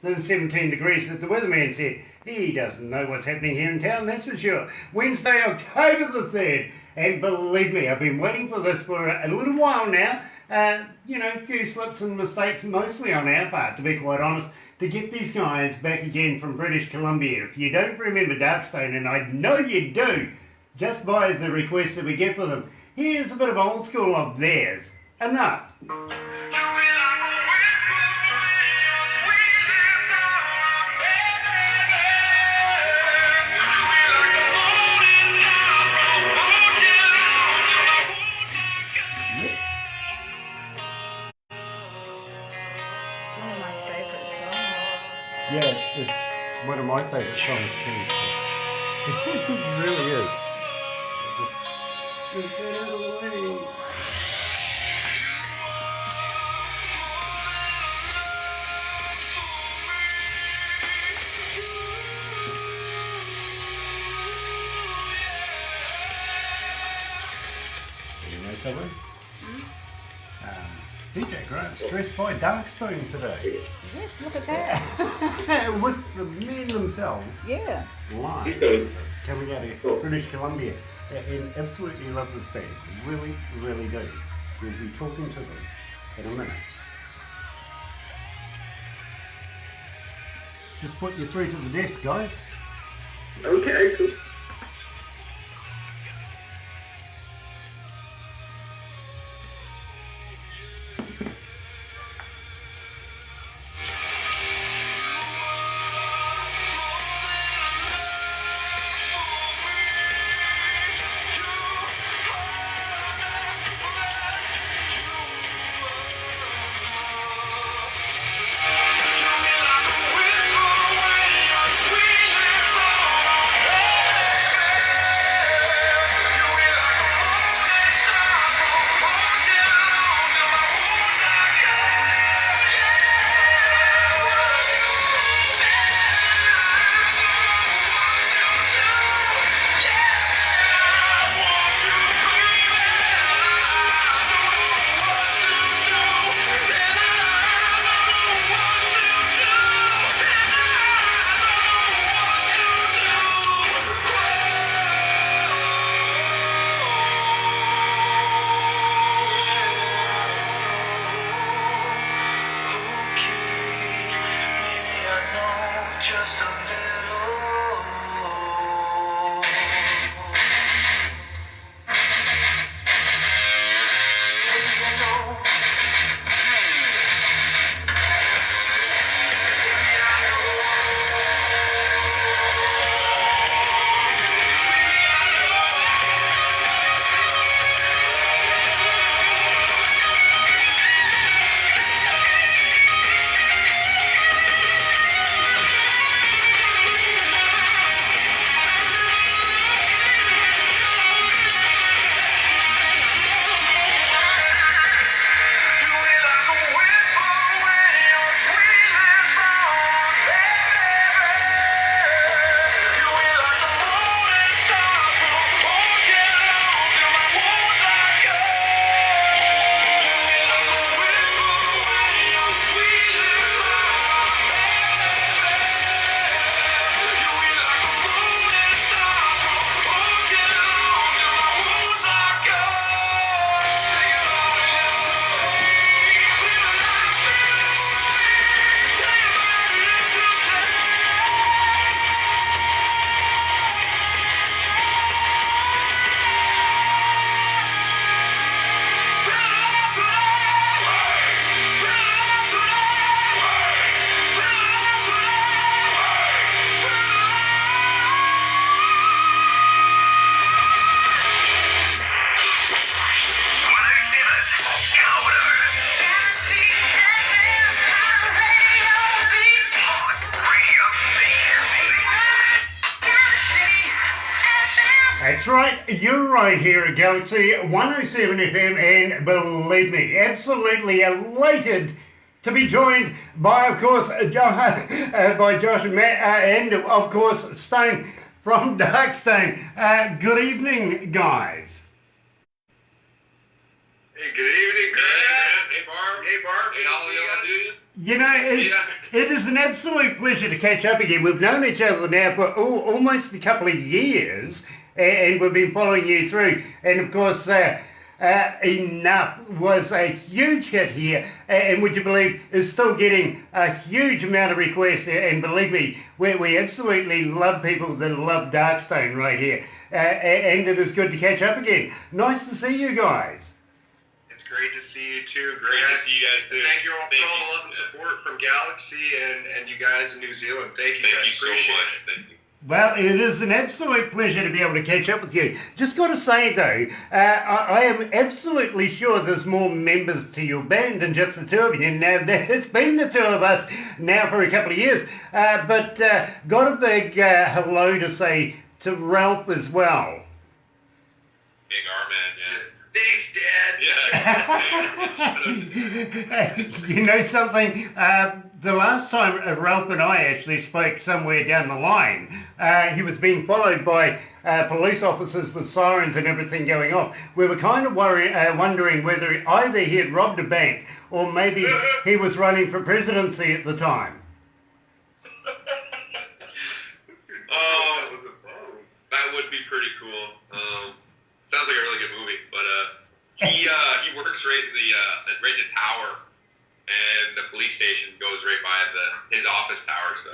than 17 degrees that the weatherman said. He doesn't know what's happening here in town, that's for sure. Wednesday, October the 3rd. And believe me, I've been waiting for this for a little while now. You know, a few slips and mistakes, mostly on our part, to be quite honest, to get these guys back again from British Columbia. If you don't remember Darkstone, and I know you do, just by the requests that we get for them, here's a bit of old school of theirs. Enough. Yeah, it's one of my favourite songs too. So. It really is. Just get it away. You know someone? DJ Grant's dressed by Darkstone today. Yes, look at that. With the men themselves. Yeah. Live. Coming out of British Columbia. And absolutely love this band. Really, really do. We'll be talking to them in a minute. Just put you through to the desk, guys. Okay, cool. Just a little. And you know, That's right, you're right here at Galaxy 107 FM, and believe me, absolutely elated to be joined by, of course, by Josh and Matt, and of course, Stone from Darkstone. Good evening, guys. Hey, good evening, Grant. Hey, Barb. Hey, all the other dudes. You know, it is an absolute pleasure to catch up again. We've known each other now for almost a couple of years, and we've been following you through. And of course, Enough was a huge hit here, and would you believe is still getting a huge amount of requests. And believe me, we absolutely love people that love Darkstone right here. And it is good to catch up again. Nice to see you guys. It's great to see you too, Great to see you guys too. Thank you all for all the love and support from Galaxy and you guys in New Zealand. Thank you Thank guys. you so Appreciate much. it. Thank you. Well, it is an absolute pleasure to be able to catch up with you. Just got to say though, I am absolutely sure there's more members to your band than just the two of you. Now, it's been the two of us now for a couple of years, but got a big hello to say to Ralph as well. Big R man, Thanks, Dad. yeah. You know something? The last time Ralph and I actually spoke somewhere down the line, he was being followed by police officers with sirens and everything going off. We were kind of wondering whether either he had robbed a bank or maybe he was running for presidency at the time. Oh, that would be pretty cool. Sounds like a really good movie, but he works right in the tower, and the police station goes right by his office tower. So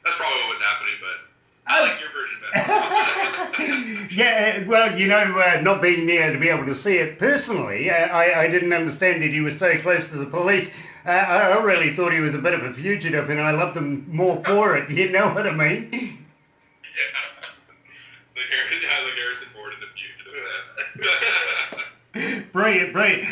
that's probably what was happening. But I like your version better. Yeah, well, you know, not being there to be able to see it personally, I didn't understand that he was so close to the police. I really thought he was a bit of a fugitive, and I loved him more for it. You know what I mean? Yeah, like Harrison Ford in the future. Brilliant, brilliant.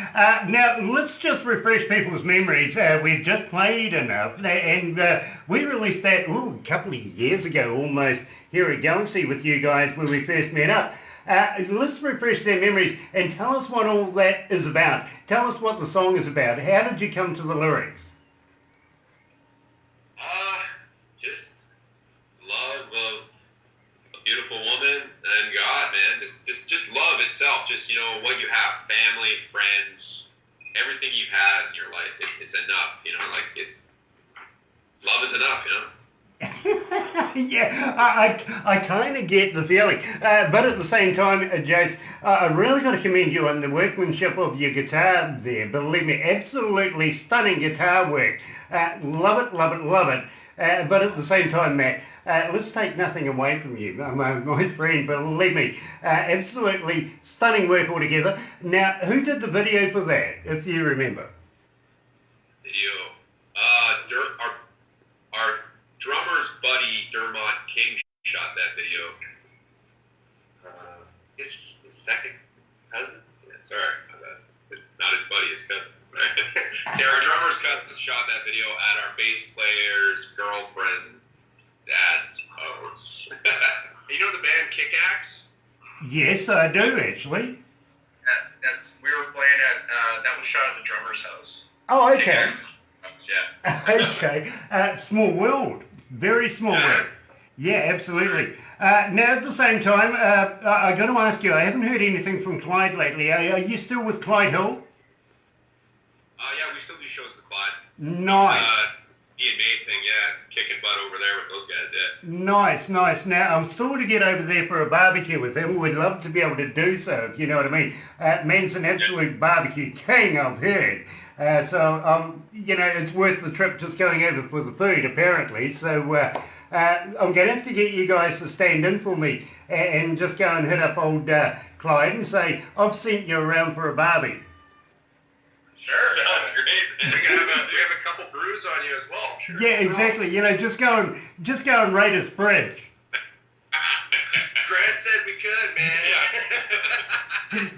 Now, let's just refresh people's memories. We've just played Enough, and we released that a couple of years ago almost here at Galaxy with you guys when we first met up. Let's refresh their memories and tell us what all that is about. Tell us what the song is about. How did you come to the lyrics? Just love of a beautiful woman and God, man. Just love itself. Just, you know, what you have, family, friends, everything you've had in your life. It's enough, you know, like love is enough, you know. Yeah, I kind of get the feeling. But at the same time, Jace, I really got to commend you on the workmanship of your guitar there. Believe me, absolutely stunning guitar work. Love it, love it, love it. But at the same time, Matt, let's take nothing away from you, my friend. Believe me, absolutely stunning work altogether. Now, who did the video for that, if you remember? Video. Our drummer's buddy, Dermot King, shot that video. His second cousin? Yeah, sorry. Not his buddy, his cousin. Yeah, our drummer's cousin shot that video at our bass player's girlfriend, dad's house. You know the band Kick-Axe? Yes, I do, actually. We were playing at, that was shot at the drummer's house. Oh, okay. Kick-Axe. Yeah. Okay. Small world. Very small world. Yeah, absolutely. Now, at the same time, I got to ask you, I haven't heard anything from Clyde lately. Are you still with Clyde Hill? Yeah, we still do shows with Clyde. Nice. Ian May thing, yeah. Kicking butt over there with those guys, yeah. Nice, nice. Now, I'm still to get over there for a barbecue with him. We'd love to be able to do so, if you know what I mean. Man's an absolute barbecue king, I've heard. So, you know, it's worth the trip just going over for the food, apparently. So, I'm going to have to get you guys to stand in for me and just go and hit up old Clyde and say, I've sent you around for a barbie. Sure. Sounds great. We have a couple brews on you as well. Sure. Yeah, exactly. You know, just go and rate his fridge. Grant said we could, man.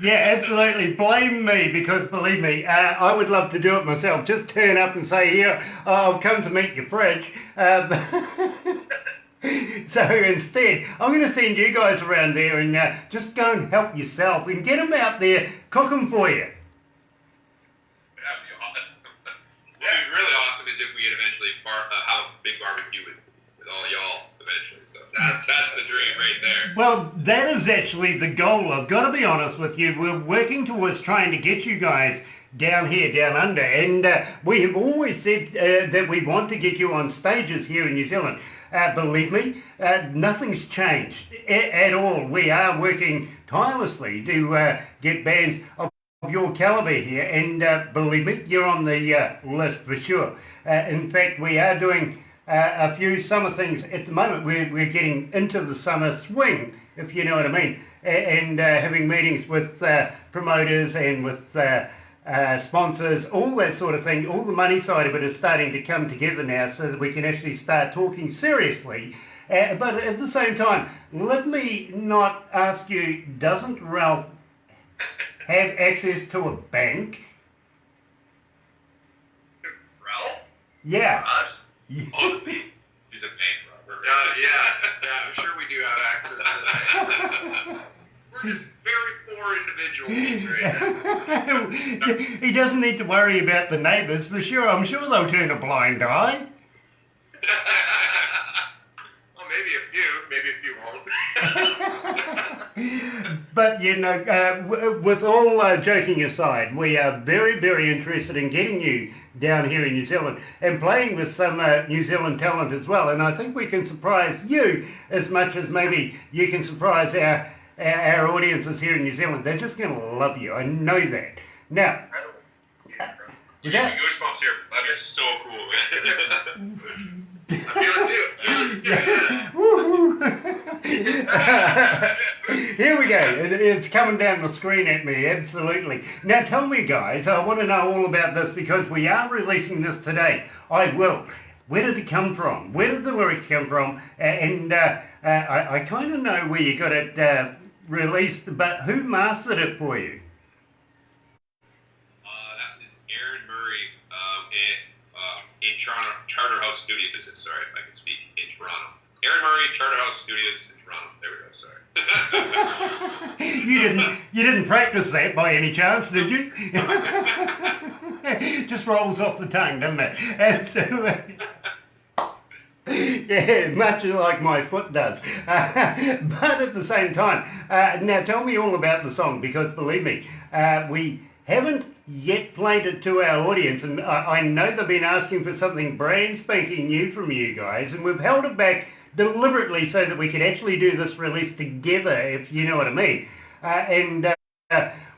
Yeah, absolutely. Blame me, because believe me, I would love to do it myself. Just turn up and say, here, I'll come to meet your fridge. So instead, I'm going to send you guys around there and just go and help yourself and get them out there cooking for you. That'd be awesome. What would be really awesome is if we could eventually have a big barbecue with all y'all eventually. So that's the dream right there. Well, that is actually the goal. I've got to be honest with you. We're working towards trying to get you guys down here, down under. And we have always said that we want to get you on stages here in New Zealand. Believe me, nothing's changed at all. We are working tirelessly to get bands of your caliber here, and believe me, you're on the list for sure. In fact, we are doing a few summer things at the moment. We're getting into the summer swing, if you know what I mean, and having meetings with promoters and with sponsors, all that sort of thing. All the money side of it is starting to come together now so that we can actually start talking seriously. But at the same time, let me not ask you, doesn't Ralph have access to a bank? Ralph? Yeah. Us? Oh, he's a bank robber. Yeah, I'm sure we do have access to that. We're just very poor individuals right now. He doesn't need to worry about the neighbours for sure. I'm sure they'll turn a blind eye. Well, maybe a few won't. But, you know, with all joking aside, we are very, very interested in getting you down here in New Zealand and playing with some New Zealand talent as well. And I think we can surprise you as much as maybe you can surprise our audiences here in New Zealand. They're just going to love you. I know that. Now, You give me goosebumps here. That'd be so cool. I feel it too. Here we go. It's coming down the screen at me, absolutely. Now tell me, guys, I want to know all about this because we are releasing this today. I will. Where did it come from? Where did the lyrics come from? And I kind of know where you got it released, but who mastered it for you? That is Aaron Murray in Charterhouse Studios. Sorry, if I can speak, in Toronto. Aaron Murray, Charterhouse Studios in Toronto. There we go. Sorry. You didn't practice that by any chance, did you? Just rolls off the tongue, doesn't it? Absolutely. Yeah, much like my foot does. But at the same time, now tell me all about the song, because believe me, we haven't yet played it to our audience, and I know they've been asking for something brand spanking new from you guys, and we've held it back deliberately so that we could actually do this release together, if you know what I mean. And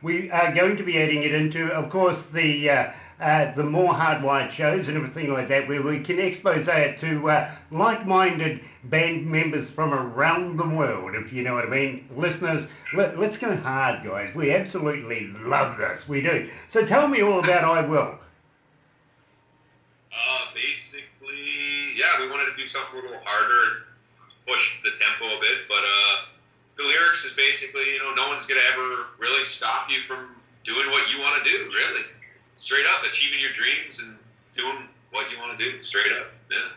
we are going to be adding it into, of course, the more hardwired shows and everything like that, where we can expose it to like-minded band members from around the world, if you know what I mean. Listeners, let's go hard, guys. We absolutely love this. We do. So tell me all about I Will. Basically, yeah, we wanted to do something a little harder and push the tempo a bit, but the lyrics is basically, you know, no one's going to ever really stop you from doing what you want to do, really. Straight up, achieving your dreams and doing what you want to do, straight up, yeah.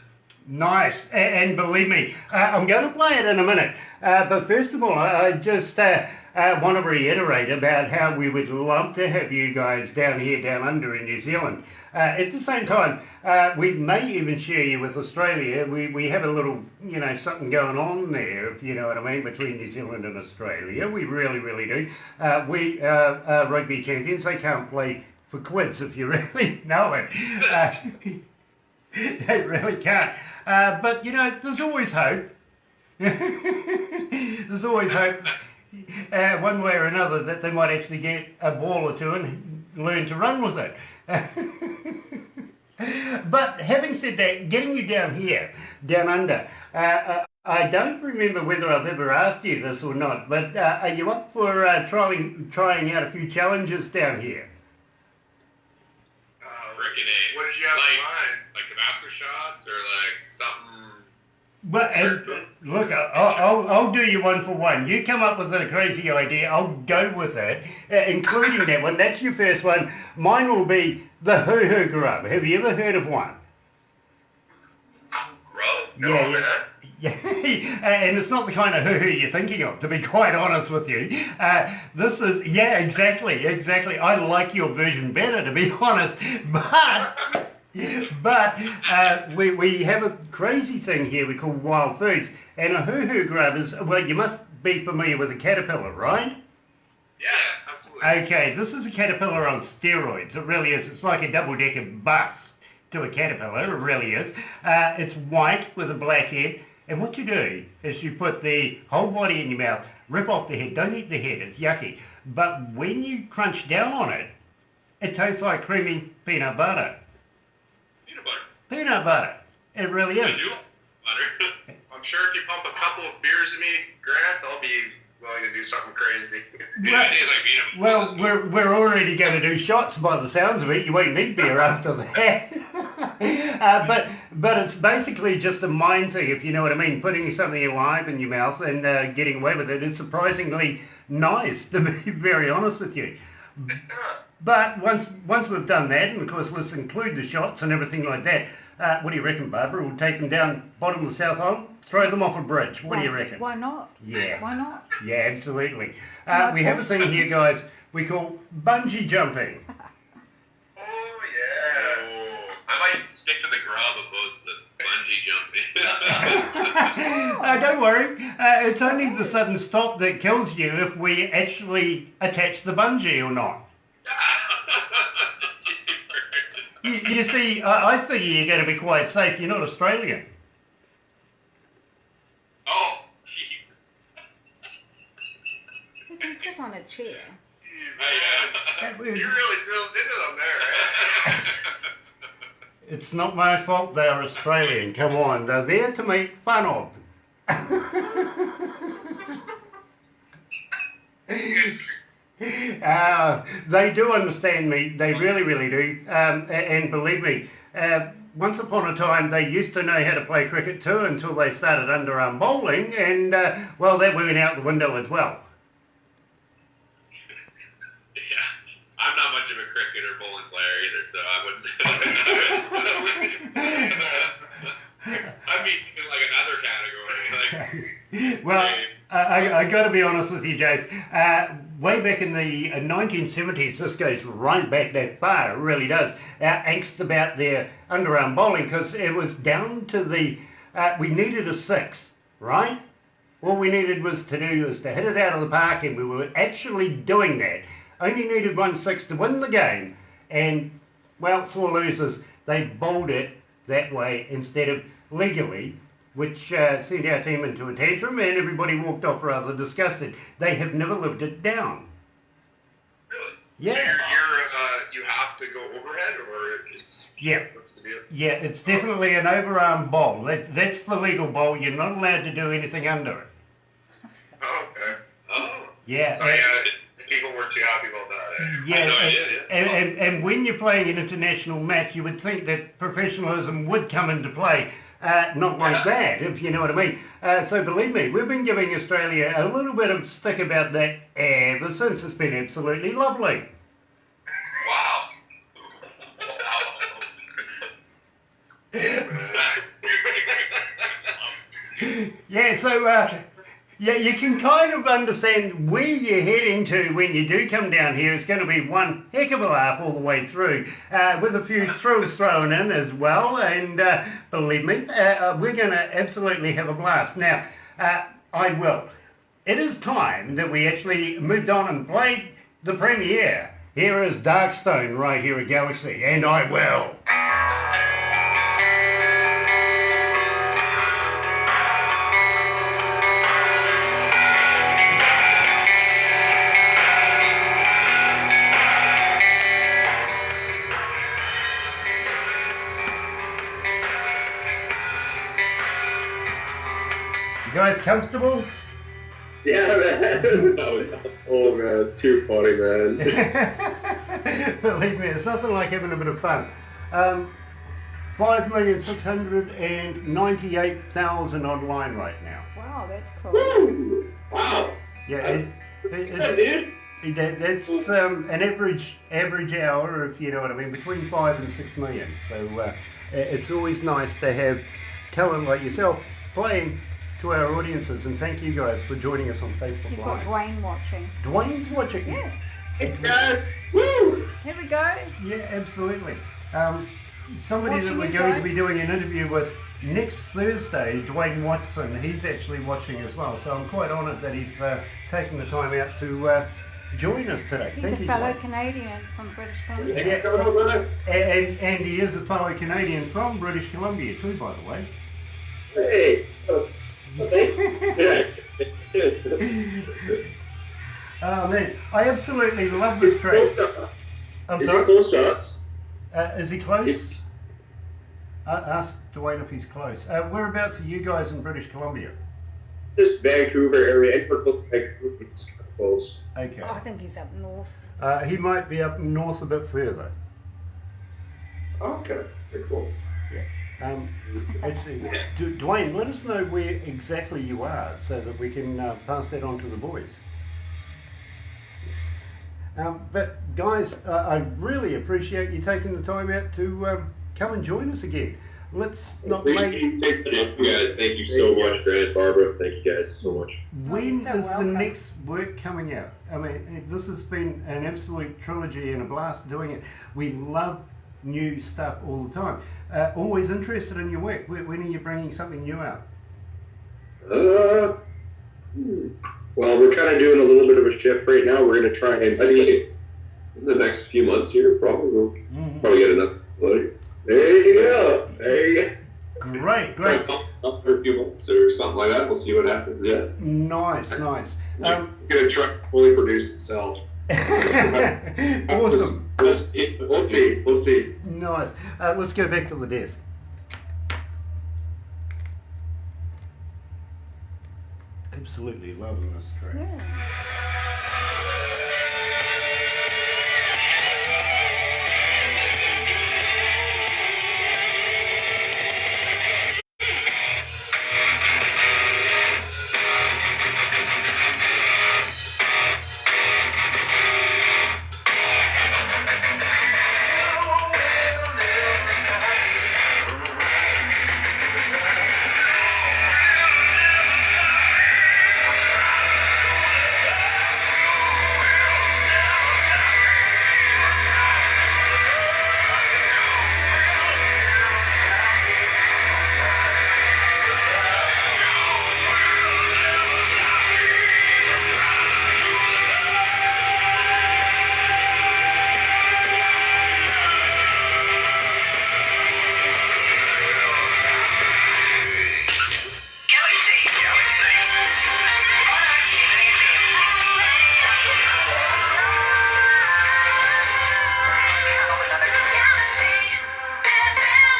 Nice, and believe me, I'm going to play it in a minute, but first of all, I just want to reiterate about how we would love to have you guys down here, down under in New Zealand. At the same time, we may even share you with Australia. We have a little, you know, something going on there, if you know what I mean, between New Zealand and Australia. We really, really do. We are rugby champions. They can't play for quids, if you really know it. They really can't. But, you know, there's always hope. There's always hope, one way or another, that they might actually get a ball or two and learn to run with it. But having said that, getting you down here, down under, I don't remember whether I've ever asked you this or not, but are you up for trying out a few challenges down here? Freaking A. What did you have in mind? Like Tabasco shots or like something? But look, I'll do you one for one. You come up with a crazy idea, I'll go with it, including that one. That's your first one. Mine will be the hoo-hoo grub. Have you ever heard of one? Grub? No, Yeah. And it's not the kind of hoo-hoo you're thinking of, to be quite honest with you. This is, yeah, exactly. I like your version better, to be honest. But we have a crazy thing here we call wild foods. And a hoo-hoo grub is, well, you must be familiar with a caterpillar, right? Yeah, absolutely. Okay, this is a caterpillar on steroids. It really is. It's like a double-decker bus to a caterpillar. It really is. It's white with a black head. And what you do is you put the whole body in your mouth, rip off the head. Don't eat the head. It's yucky. But when you crunch down on it, it tastes like creamy peanut butter. Peanut butter. Peanut butter. It really is. I do like butter. I'm sure if you pump a couple of beers in me, Grant, I'll be willing to do something crazy. Well, It is like peanut butter. well, we're already going to do shots by the sounds of it. You won't need beer after that. But it's basically just a mind thing, if you know what I mean. Putting something alive in your mouth and getting away with it is surprisingly nice, to be very honest with you. But once we've done that, and of course let's include the shots and everything like that, what do you reckon, Barbara? We'll take them down bottom of the South Island, throw them off a bridge. What do you reckon? Why not? Yeah. Why not? Yeah, absolutely. We have a thing here, guys, we call bungee jumping. Oh, yeah. I might stick to the grub opposed to the bungee jumping. Don't worry, it's only the sudden stop that kills you if we actually attach the bungee or not. You see, I figure you're going to be quite safe. You're not Australian. Oh, gee. You can sit on a chair. You really drilled into them there, eh? It's not my fault they're Australian. Come on, they're there to make fun of. They do understand me. They really, really do. And believe me, once upon a time they used to know how to play cricket too until they started underarm bowling, and well, that went out the window as well. Yeah, I'm not much of a cricket or bowling player either, so I wouldn't. I'd be in like another category. Like, Well, I got to be honest with you, Jace. Way back in the 1970s, this goes right back that far, it really does. Our angst about their underarm bowling, because it was down to the, we needed a six, right? All we needed was to hit it out of the park, and we were actually doing that. Only needed 1 6 to win the game, and, well, sore losers, they bowled it that way instead of legally, which sent our team into a tantrum, and everybody walked off rather disgusted. They have never lived it down. really? Yeah. So you have to go overhead, or is Yeah. what's the deal? Yeah, it's definitely an overarm bowl. That's the legal bowl. You're not allowed to do anything under it. Oh, okay. Oh. Yeah. So yeah, people weren't too happy about that. Eh? I had no idea. Yeah. And when you're playing an international match, you would think that professionalism would come into play. Not like that, if you know what I mean. So believe me, we've been giving Australia a little bit of stick about that ever since. It's been absolutely lovely. Wow. Yeah, so yeah, you can kind of understand where you're heading to when you do come down here. It's going to be one heck of a laugh all the way through, with a few thrills thrown in as well. And believe me, we're going to absolutely have a blast. Now, I will. It is time that we actually moved on and played the premiere. Here is Darkstone right here at Galaxy, and I will. You guys comfortable? Yeah, man. Oh, man, it's too funny, man. Believe me, it's nothing like having a bit of fun. 5,698,000 online right now. Wow, that's cool. Woo! Wow. Yeah, Dude. that's an average hour, if you know what I mean, between 5 and 6 million. So it's always nice to have talent like yourself playing to our audiences, and thank you guys for joining us on Facebook You've got Live. Dwayne watching. Dwayne's watching. Yeah. It does. Woo! Here we go. Yeah, absolutely. Somebody that Watching we're you going to guys. be doing an interview with next Thursday, Dwayne Watson, he's actually watching as well. So I'm quite honoured that he's taking the time out to join us today. He's Thank a you, fellow Dwayne. Canadian from British Columbia. Yeah, coming up, brother. And he is a fellow Canadian from British Columbia too, by the way. Hey. Oh man, I absolutely love this track. Close shots. I'm Is he sorry. close shots? Is he close? Ask Dwayne if he's close. Whereabouts are you guys in British Columbia? This Vancouver area, and we're close to Vancouver. It's kind of close. Okay. Oh, I think he's up north. He might be up north a bit further. Okay, very cool. Actually, Dwayne, let us know where exactly you are so that we can pass that on to the boys. But guys, I really appreciate you taking the time out to come and join us again. Let's not make... You guys, thank you so much, Grant, Barbara. Thank you guys so much. When You're so is the welcome. next work coming out? I mean, this has been an absolute trilogy and a blast doing it. We love new stuff all the time. Always interested in your work. When are you bringing something new out? Well, we're kind of doing a little bit of a shift right now. We're going to try and see in the next few months here, probably. Probably get enough. There you go. There you go. Great. Up for a few months or something like that. We'll see what happens. Yeah. Nice. Going to try to fully produce itself. Awesome. We'll see. Nice. Let's go back to the desk. Absolutely loving this track. Yeah.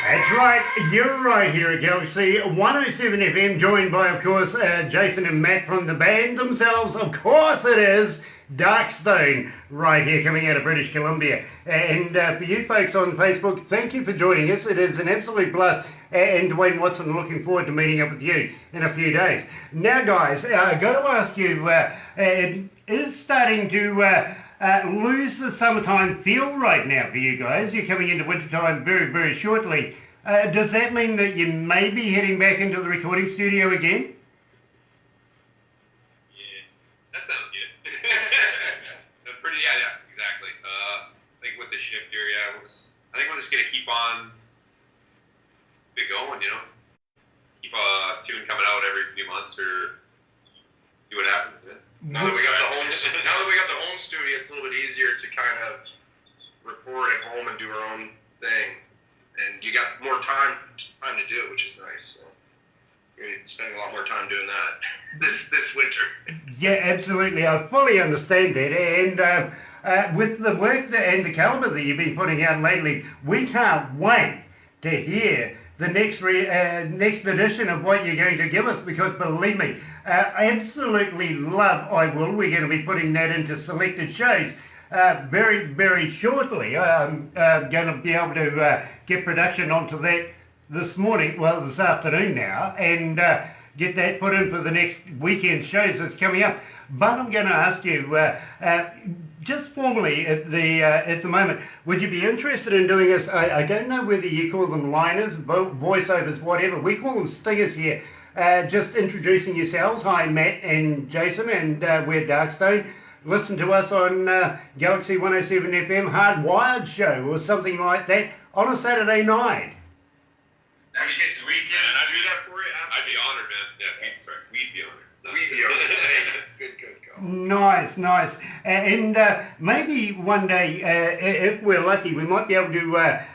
That's right, you're right here at Galaxy 107 FM, joined by, of course, Jason and Matt from the band themselves. Of course it is Darkstone, right here coming out of British Columbia. And for you folks on Facebook, thank you for joining us. It is an absolute blast. And Dwayne Watson, looking forward to meeting up with you in a few days. Now, guys, I've got to ask you, it is starting to lose the summertime feel right now for you guys. You're coming into wintertime very, very shortly. Does that mean that you may be heading back into the recording studio again? Yeah, that sounds good. Yeah, exactly. I think with the shift here, I think we're just gonna keep on it going, you know. Keep a tune coming out every few months or see what happens. Yeah. Now that we got the home studio, it's a little bit easier to kind of record at home and do our own thing, and you got more time to do it, which is nice. So we're gonna be spending a lot more time doing that this winter. Yeah, absolutely. I fully understand that. And with the work and the caliber that you've been putting out lately, we can't wait to hear the next edition of what you're going to give us, because believe me, I absolutely love I Will. We're going to be putting that into selected shows very, very shortly. I'm going to be able to get production onto that this afternoon now, and get that put in for the next weekend shows that's coming up. But I'm going to ask you, just formally at the moment, would you be interested in doing us? I don't know whether you call them liners, voiceovers, whatever. We call them stingers here. Just introducing yourselves. Hi, Matt and Jason, and we're Darkstone. Listen to us on Galaxy 107 FM Hardwired show or something like that on a Saturday night. That'd be sweet, man. I do that. that for you? I'd be honored, man. Yeah, we'd be honored. We'd be honored. Hey, good call. Nice, nice. And maybe one day, if we're lucky, we might be able to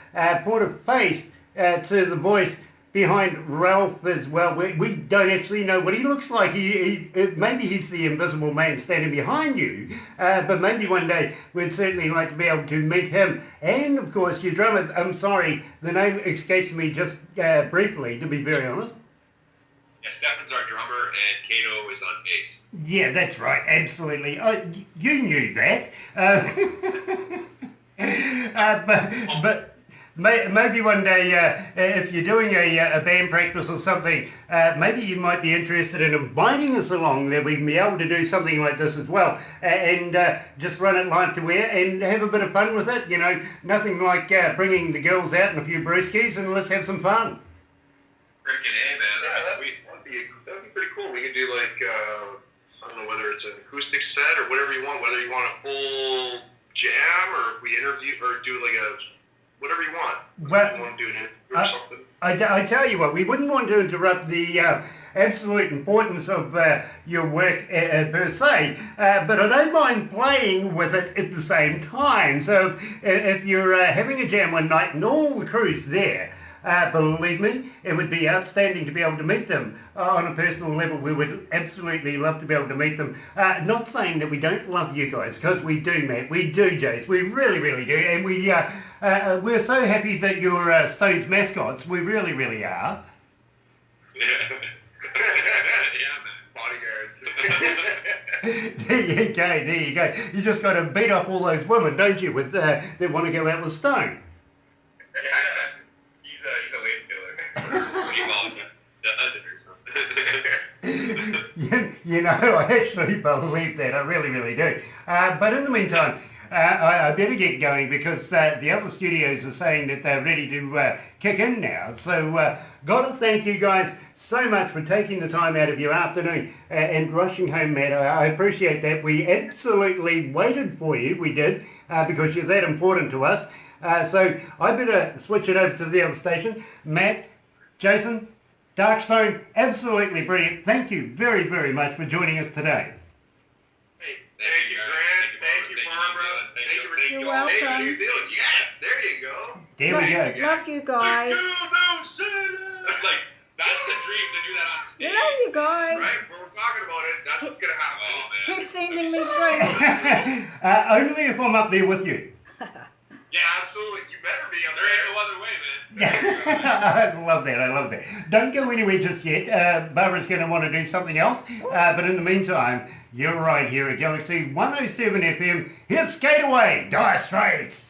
put a face to the voice behind Ralph as well. We don't actually know what he looks like. Maybe he's the invisible man standing behind you, but maybe one day we'd certainly like to be able to meet him. And of course, your drummer, I'm sorry, the name escapes me just briefly, to be very honest. Yeah, Stefan's our drummer, and Kato is on bass. Yeah, that's right, absolutely. You knew that. But maybe one day, if you're doing a band practice or something, maybe you might be interested in inviting us along, that we can be able to do something like this as well, and just run it live to air and have a bit of fun with it. You know, nothing like bringing the girls out and a few brewskis and let's have some fun. Freaking A, man. That'd be sweet. That'd be pretty cool. We could do like, I don't know whether it's an acoustic set or whatever you want, whether you want a full jam or if we interview or do like a, whatever you want. Well, you want to do an interview or something? I tell you what, we wouldn't want to interrupt the absolute importance of your work per se, but I don't mind playing with it at the same time. So if you're having a jam one night and all the crew's there, believe me, it would be outstanding to be able to meet them on a personal level. We would absolutely love to be able to meet them. Not saying that we don't love you guys, because we do, Matt. We do, Jace. We really, really do. And we're so happy that you're Stone's mascots. We really, really are. Yeah, man. Bodyguards. There you go. There you go. You just got to beat up all those women, don't you, with that want to go out with Stone. He's a late killer. Pretty well, or something. You know, I actually believe that. I really, really do. But in the meantime, I better get going because the other studios are saying that they're ready to kick in now. So, got to thank you guys so much for taking the time out of your afternoon and rushing home, Matt. I appreciate that. We absolutely waited for you. We did, because you're that important to us. So I better switch it over to the other station. Matt, Jason, Darkstone, absolutely brilliant. Thank you very, very much for joining us today. Hey, thank you, Grant. Thank you, Barbara. Thank you, Rick. You're welcome. New Zealand. Yes, there you go. There we go. Love you guys. Like, that's the dream to do that on stage. Love you guys. Right? When we're talking about it, that's what's going to happen. Oh, man. Keep sending me drinks. Only if I'm up there with you. Yeah, absolutely. You better be up There ain't no other way, man. I love that. I love that. Don't go anywhere just yet. Barbara's going to want to do something else. But in the meantime, you're right here at Galaxy 107 FM. Here's Skate Away, Dire Straits.